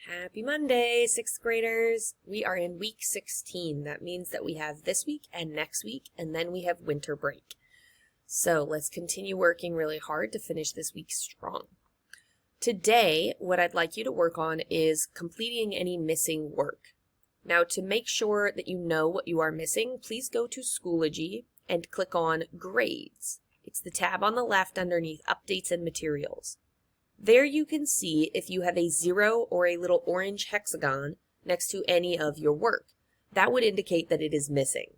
Happy Monday, 6th graders. We are in week 16. That means that we have this week and next week, and then we have winter break. So let's continue working really hard to finish this week strong. Today, what I'd like you to work on is completing any missing work. Now, to make sure that you know what you are missing, please go to Schoology and click on Grades. It's the tab on the left underneath Updates and Materials. There you can see if you have a 0 or a little orange hexagon next to any of your work. That would indicate that it is missing.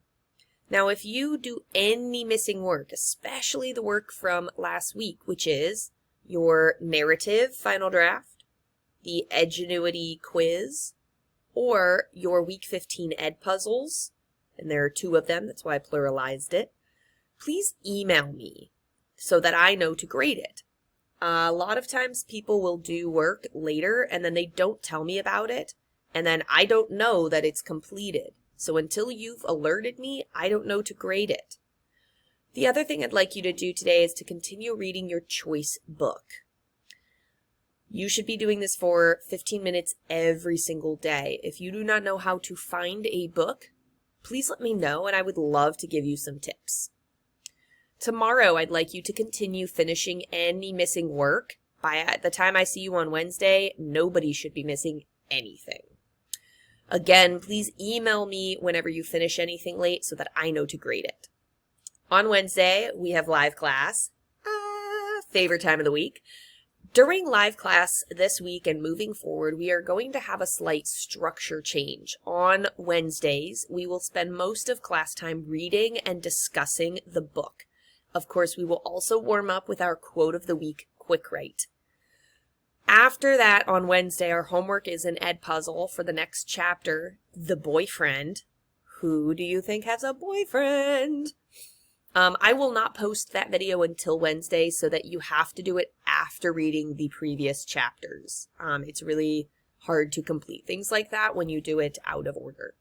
Now, if you do any missing work, especially the work from last week, which is your narrative final draft, the Edgenuity quiz, or your week 15 ed puzzles, and there are 2 of them, that's why I pluralized it, please email me so that I know to grade it. A lot of times people will do work later and then they don't tell me about it, and then I don't know that it's completed. So until you've alerted me, I don't know to grade it. The other thing I'd like you to do today is to continue reading your choice book. You should be doing this for 15 minutes every single day. If you do not know how to find a book, please let me know and I would love to give you some tips. Tomorrow, I'd like you to continue finishing any missing work. By the time I see you on Wednesday, nobody should be missing anything. Again, please email me whenever you finish anything late so that I know to grade it. On Wednesday, we have live class. Favorite time of the week. During live class this week and moving forward, we are going to have a slight structure change. On Wednesdays, we will spend most of class time reading and discussing the book. Of course, we will also warm up with our quote of the week, Quick Write. After that, on Wednesday, our homework is an ed puzzle for the next chapter, The Boyfriend. Who do you think has a boyfriend? I will not post that video until Wednesday so that you have to do it after reading the previous chapters. It's really hard to complete things like that when you do it out of order.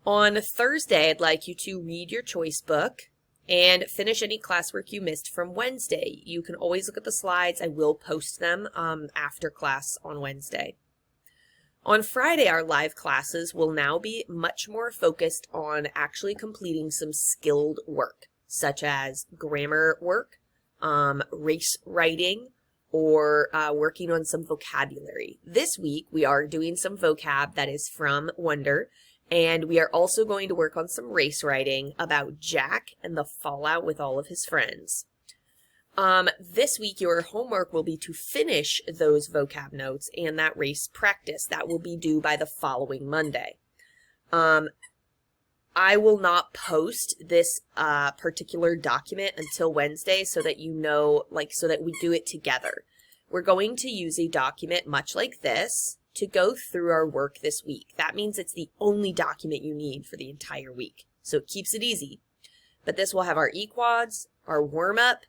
On Thursday, I'd like you to read your choice book and finish any classwork you missed from Wednesday. You can always look at the slides. I will post them after class on Wednesday. On Friday, our live classes will now be much more focused on actually completing some skilled work, such as grammar work, race writing, or working on some vocabulary. This week, we are doing some vocab that is from Wonder, and we are also going to work on some race writing about Jack and the fallout with all of his friends. This week, your homework will be to finish those vocab notes and that race practice. That will be due by the following Monday. I will not post this particular document until Wednesday so that you know, so that we do it together. We're going to use a document much like this to go through our work this week. That means it's the only document you need for the entire week. So it keeps it easy. But this will have our eQuads, our warm-up,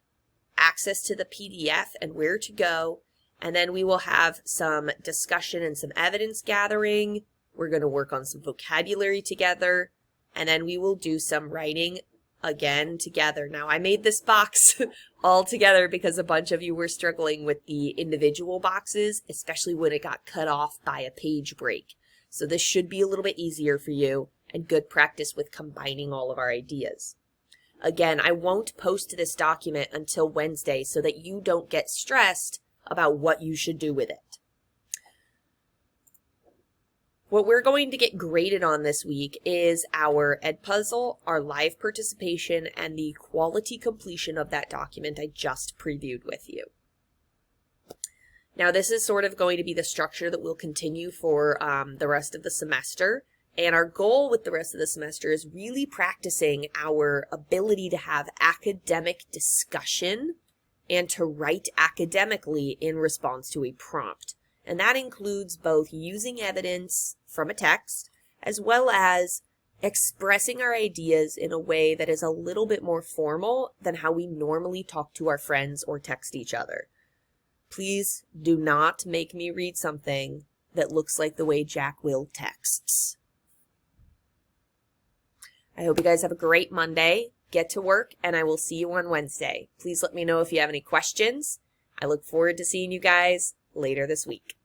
access to the PDF and where to go, and then we will have some discussion and some evidence gathering. We're going to work on some vocabulary together, and then we will do some writing again together. Now, I made this box all together because a bunch of you were struggling with the individual boxes, especially when it got cut off by a page break. So this should be a little bit easier for you and good practice with combining all of our ideas. Again, I won't post this document until Wednesday so that you don't get stressed about what you should do with it. What we're going to get graded on this week is our ed puzzle, our live participation, and the quality completion of that document I just previewed with you. Now, this is sort of going to be the structure that will continue for the rest of the semester. And our goal with the rest of the semester is really practicing our ability to have academic discussion and to write academically in response to a prompt. And that includes both using evidence from a text as well as expressing our ideas in a way that is a little bit more formal than how we normally talk to our friends or text each other. Please do not make me read something that looks like the way Jack Will texts. I hope you guys have a great Monday. Get to work, and I will see you on Wednesday. Please let me know if you have any questions. I look forward to seeing you guys later this week.